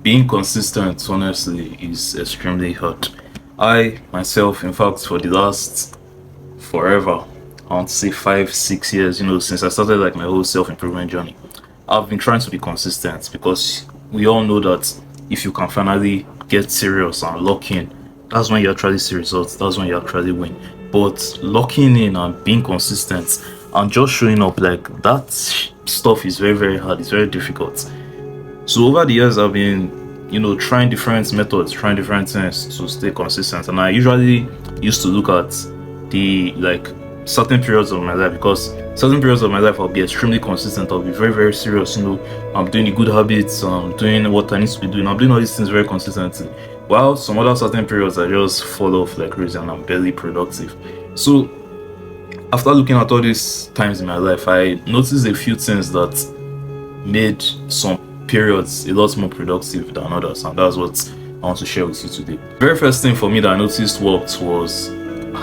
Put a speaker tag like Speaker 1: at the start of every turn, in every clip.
Speaker 1: Being consistent, honestly, is extremely hard. I myself, in fact, for the last forever, I want to say 5, 6 years, since I started like my whole self improvement journey, I've been trying to be consistent because we all know that if you can finally get serious and lock in, that's when you actually see results, that's when you actually win. But locking in and being consistent and just showing up, like that stuff is very, very hard, it's very difficult. So over the years, I've been, trying different methods, trying different things to stay consistent. And I usually used to look at the like certain periods of my life because certain periods of my life I'll be extremely consistent. I'll be very, very serious. I'm doing the good habits. I'm doing what I need to be doing. I'm doing all these things very consistently. While some other certain periods I just fall off like crazy and I'm barely productive. So after looking at all these times in my life, I noticed a few things that made some periods a lot more productive than others, and that's what I want to share with you today. Very first thing for me that I noticed worked was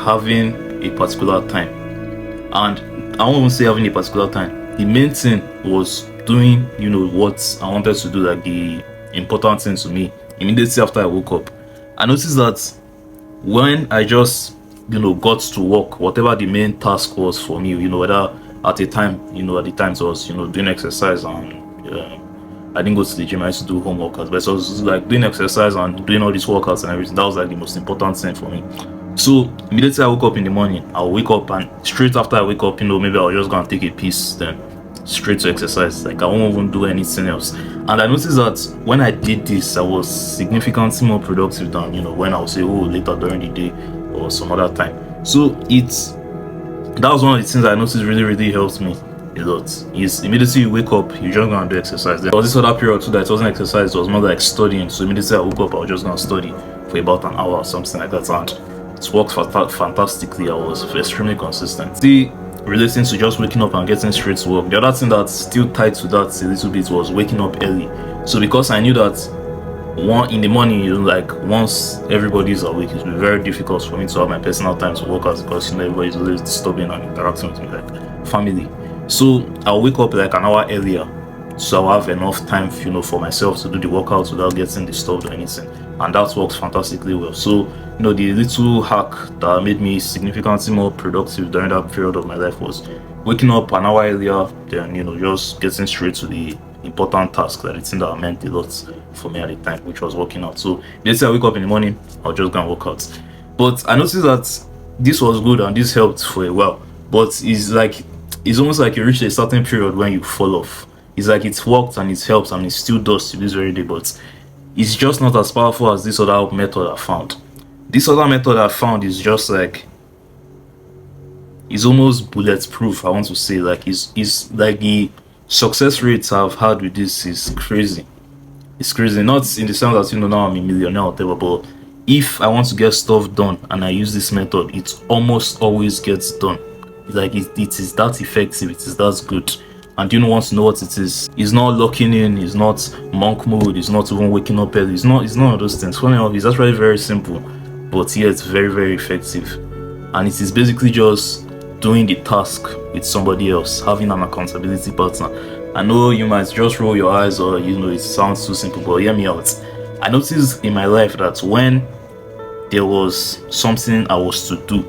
Speaker 1: having a particular time, and I won't even say having a particular time. The main thing was doing, what I wanted to do, like the important thing to me. Immediately after I woke up, I noticed that when I just got to work, whatever the main task was for me, whether at the time, at the times I was doing exercise and I didn't go to the gym. I used to do home workouts, but so it was like doing exercise and doing all these workouts and everything. That was like the most important thing for me. So immediately I woke up in the morning, I'll wake up and straight after I wake up, maybe I'll just go and take a piece, then straight to exercise. Like I won't even do anything else. And I noticed that when I did this, I was significantly more productive than when I would say, oh, later during the day or some other time. So that was one of the things I noticed really, really helped me a lot. Is immediately you wake up, you just gonna do exercise. There was this other period too that it wasn't exercise, it was more like studying. So immediately I woke up, I was just gonna study for about an hour or something like that. And it worked fantastically. I was extremely consistent. See, relating to just waking up and getting straight to work, the other thing that's still tied to that a little bit was waking up early. So because I knew that one in the morning, like once everybody's awake, it's been very difficult for me to have my personal time to work out because everybody's always disturbing and interacting with me like family. So I'll wake up like an hour earlier, so I'll have enough time, for myself to do the workouts without getting disturbed or anything, and that works fantastically well. So the little hack that made me significantly more productive during that period of my life was waking up an hour earlier, then just getting straight to the important task, that it's in that meant a lot for me at the time, which was working out. So let's say I wake up in the morning, I'll just go and work out. But I noticed that this was good and this helped for a while, but it's almost like you reach a certain period when you fall off. It's like it's worked and it helps and it still does to this very day, but it's just not as powerful as this other method I found. This other method I found is just like it's almost bulletproof. I want to say like it's like the success rates I've had with this is crazy. It's crazy. Not in the sense that now I'm a millionaire or whatever, but if I want to get stuff done and I use this method, it almost always gets done. Like it is that effective, it is that good. And you don't want to know what it is. It's not locking in, it's not monk mode, it's not even waking up early, it's not those things. Funny enough, it's actually very simple, but yeah, it's very, very effective. And it is basically just doing the task with somebody else, having an accountability partner. I know you might just roll your eyes or it sounds too simple, but hear me out. I noticed in my life that when there was something I was to do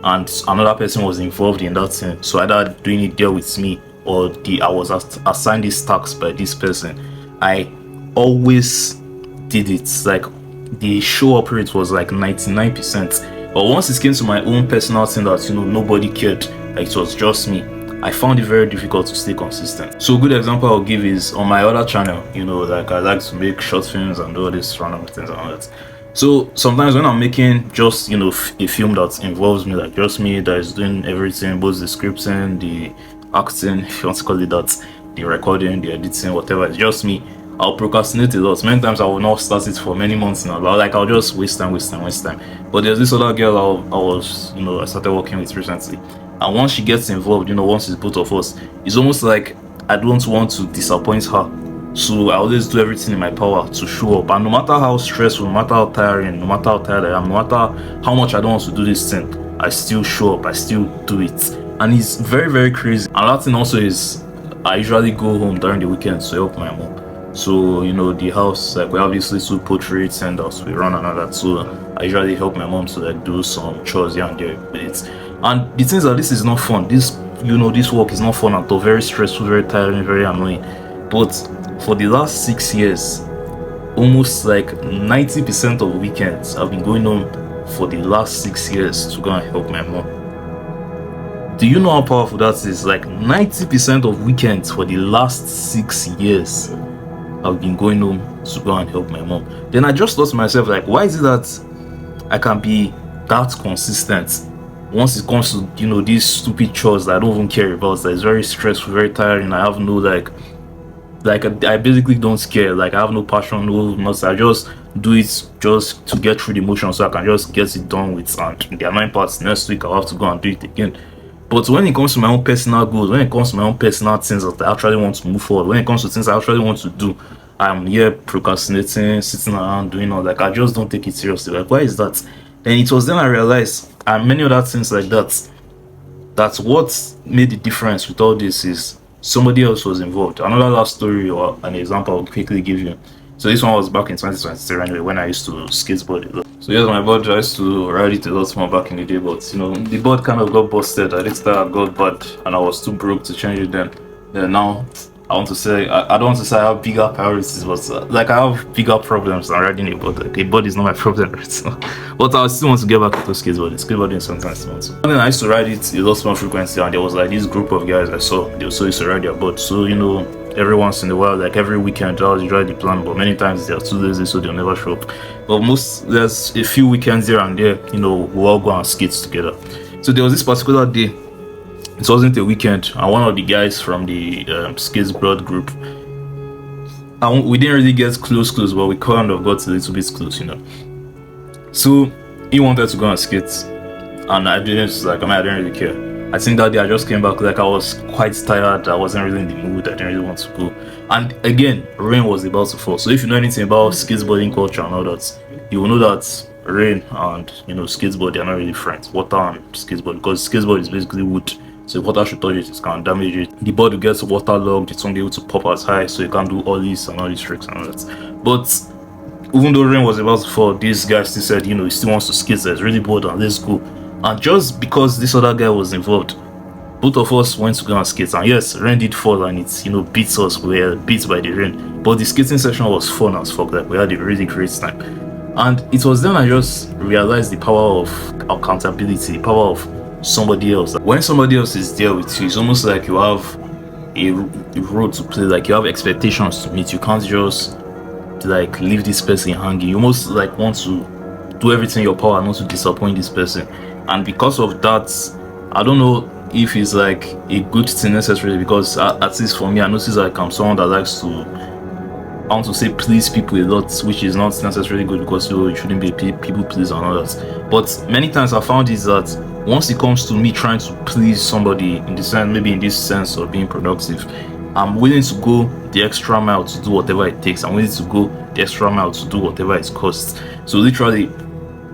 Speaker 1: and another person was involved in that thing, so either doing it there with me or I was assigned this task by this person, I always did it. Like the show up rate was like 99%. But once it came to my own personal thing that nobody cared, like it was just me, I found it very difficult to stay consistent. So a good example I'll give is on my other channel, like I like to make short films and all these random things and all that. So sometimes when I'm making just a film that involves me, like just me that is doing everything, both the scripting, the acting, if you want to call it that, the recording, the editing, whatever, it's just me, I'll procrastinate a lot. Many times I will not start it for many months now, but like I'll just waste time. But there's this other girl I started working with recently, and once she gets involved, once it's both of us, it's almost like I don't want to disappoint her. So I always do everything in my power to show up, and no matter how stressful, no matter how tiring, no matter how tired I am, no matter how much I don't want to do this thing, I still show up, I still do it. And it's very, very crazy. Another thing also is I usually go home during the weekends to help my mom. So the house, like we have this little portraits and us we run and all that. So I usually help my mom to like do some chores here and there with it. And the things that this is not fun. This work is not fun at all. Very stressful, very tiring, very annoying. But for the last 6 years, almost like 90% of weekends I've been going home for the last 6 years to go and help my mom. Do you know how powerful that is? Like 90% of weekends for the last 6 years I've been going home to go and help my mom. Then I just thought to myself, like, why is it that I can be that consistent once it comes to these stupid chores that I don't even care about, that is very stressful, very tiring. I have no like I basically don't care. Like I have no passion, no nothing. I just do it just to get through the motion, so I can just get it done with. And the annoying parts, next week I'll have to go and do it again. But when it comes to my own personal goals, when it comes to my own personal things that I actually want to move forward, when it comes to things I actually want to do, I'm here procrastinating, sitting around doing all, like I just don't take it seriously. Like why is that? And it was then I realized, and many other things like that, that's what made the difference with all this is somebody else was involved. Another last story or an example I'll quickly give you. So this one was back in 2023 anyway, when I used to skateboard a lot. So here's my board. I used to ride it a lot more back in the day, but the board kind of got busted. I did start got bad and I was too broke to change it then. Then now I want to say I don't want to say I have bigger priorities, but like I have bigger problems than riding a board. Like a board is not my problem right now. But I still want to get back into skateboarding. Skateboarding sometimes once. And then I used to ride it a lot more frequently, and there was like this group of guys I saw. They also used to ride their board. So every once in a while, like every weekend, I was usually the plan. But many times they're too lazy, so they'll never show up. But there's a few weekends here and there. We'll all go and skate together. So there was this particular day. It wasn't a weekend, and one of the guys from the skateboard group, and we didn't really get close, but we kind of got a little bit close, So he wanted to go and skate, and I didn't really care. I think that day I just came back, like I was quite tired. I wasn't really in the mood. I didn't really want to go. And again, rain was about to fall. So if you know anything about skateboarding culture and all that, you will know that rain and skateboard, they are not really friends. Water and skateboard, because skateboard is basically wood. So if water should touch it, it can damage it. The board will get waterlogged, it won't be able to pop as high, so you can't do all these and all these tricks and all that. But even though rain was about to fall, this guy still said, he still wants to skate, so it's really bored and let's go. And just because this other guy was involved, both of us went to go and skate. And yes, rain did fall and it beats us. We were beat by the rain. But the skating session was fun as fuck. Like we had a really great time. And it was then I just realized the power of accountability, the power of somebody else. When somebody else is there with you, it's almost like you have a role to play. Like you have expectations to meet. You can't just like leave this person hanging. You almost like want to do everything in your power not to disappoint this person. And because of that, I don't know if it's like a good thing necessarily, because at least for me, I notice like I'm someone that likes to, I want to say, please people a lot, which is not necessarily good, because you shouldn't be people please and all that. But many times I found is that once it comes to me trying to please somebody, in the sense, maybe in this sense of being productive, I'm willing to go the extra mile to do whatever it takes. I'm willing to go the extra mile to do whatever it costs. So literally,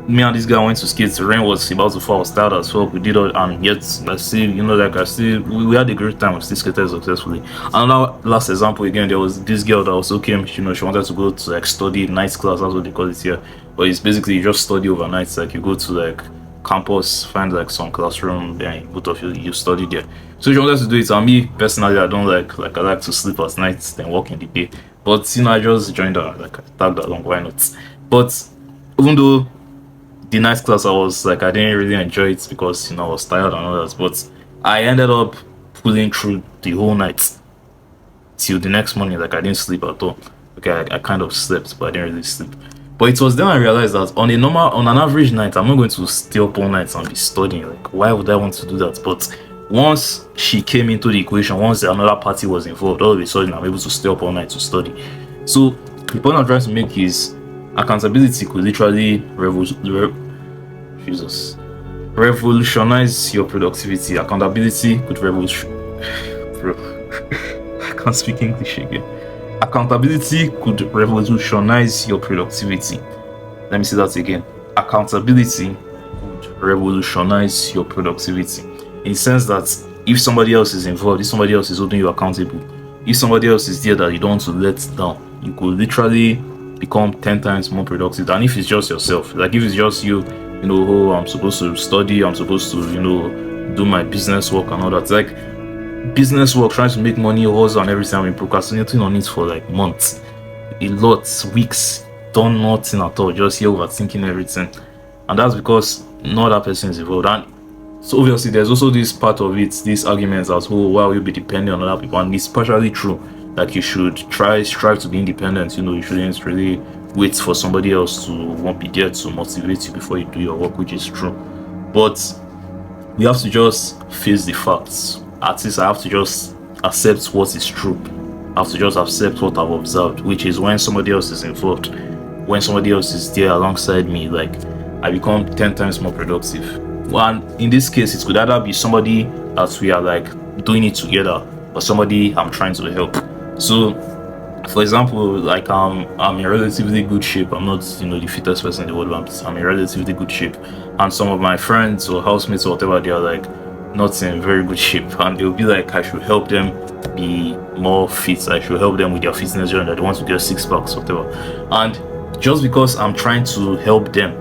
Speaker 1: me and this guy went to skate. The rain was about to fall. I was tired as well. We did all, and yet I still, we had a great time. We still skated successfully. Another last example again, there was this girl that also came. She wanted to go to like study night class. That's what they call it here. But it's basically you just study overnight. It's like you go to like campus, find like some classroom, then both of you study there. So she wanted to do it. And me personally, I don't like I like to sleep at night, then work in the day. But I just joined her. Like I tagged along. Why not? But even though the night class, I didn't really enjoy it because I was tired and all that, but I ended up pulling through the whole night till the next morning. Like I didn't sleep at all. Okay, I kind of slept, but I didn't really sleep. But it was then I realized that on an average night, I'm not going to stay up all night and be studying. Like, why would I want to do that? But once she came into the equation, once another party was involved, all of a sudden I'm able to stay up all night to study. So the point I'm trying to make is accountability could literally revolutionize your productivity. Accountability could I can't speak English again. Accountability could revolutionize your productivity. Let me say that again. Accountability could revolutionize your productivity. In the sense that if somebody else is involved, if somebody else is holding you accountable, if somebody else is there that you don't want to let down, you could literally become 10 times more productive than if it's just yourself. Like if it's just you, you know, oh, I'm supposed to study, I'm supposed to, you know, do my business work and all that. It's like business work, trying to make money, hustle and everything. I've been procrastinating on it for like months, a lot, weeks, done nothing at all, just here overthinking everything. And that's because no other person is involved. And so obviously there's also this part of it, these arguments as why will you be dependent on other people, and it's partially true. Like you should strive to be independent. You know, you shouldn't really wait for somebody else to won't be there to motivate you before you do your work, which is true. But you have to just face the facts. At least I have to just accept what is true. I have to just accept what I've observed, which is when somebody else is involved, when somebody else is there alongside me, like I become 10 times more productive. And in this case, it could either be somebody that we are like doing it together, or somebody I'm trying to help. So, for example, like I'm in relatively good shape. I'm not, you know, the fittest person in the world, but I'm in relatively good shape. And some of my friends or housemates or whatever, they are like not in very good shape, and they'll be like, I should help them be more fit. I should help them with their fitness journey. That they want to get 6 packs, whatever. And just because I'm trying to help them,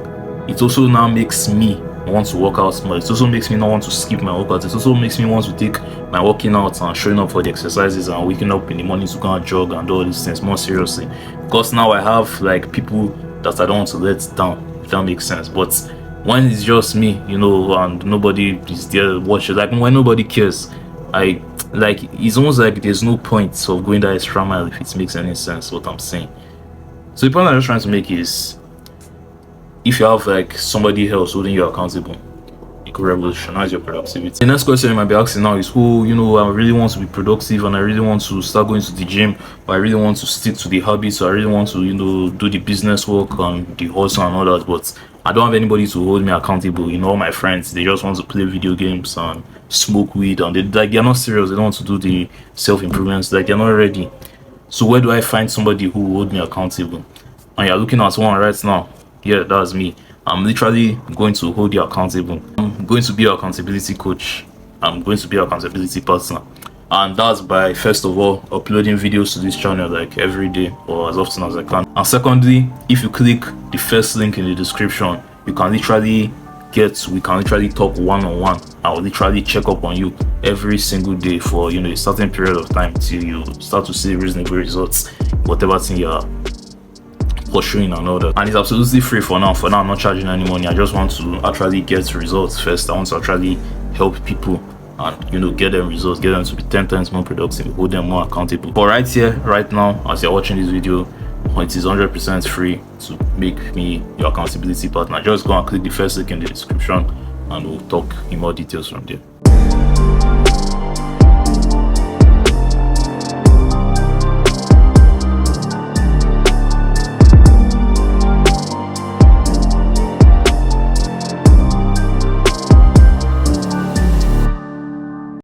Speaker 1: it also now makes me want to work out more. It also makes me not want to skip my workouts. It also makes me want to take my working out and showing up for the exercises and waking up in the morning to go and jog and do all these things more seriously. Because now I have like people that I don't want to let down, if that makes sense. But when it's just me, you know, and nobody is there watching, like when nobody cares, I like it's almost like there's no point of going that extra mile, if it makes any sense what I'm saying. So the point I'm just trying to make is, if you have like somebody else holding you accountable, it could revolutionize your productivity. The next question you might be asking now is, oh, you know, I really want to be productive and I really want to start going to the gym, but I really want to stick to the habits, so I really want to, you know, do the business work and the hustle and all that, but I don't have anybody to hold me accountable. You know, all my friends, they just want to play video games and smoke weed, and they're not serious. They don't want to do the self-improvements, like they're not ready. So where do I find somebody who will hold me accountable? And you're looking at one right now. Yeah, that's me. I'm literally going to hold you accountable. I'm going to be your accountability coach. I'm going to be your accountability partner. And that's by, first of all, uploading videos to this channel like every day or as often as I can. And secondly, if you click the first link in the description, we can literally talk one-on-one. I'll literally check up on you every single day for, you know, a certain period of time till you start to see reasonable results, whatever thing you're pursuing and all that. And it's absolutely free for now. For now, I'm not charging any money. I just want to actually get results first. I want to actually help people and, you know, get them results, get them to be 10 times more productive, hold them more accountable. But right here, right now, as you're watching this video, it is 100% free to make me your accountability partner. Just go and click the first link in the description and we'll talk in more details from there.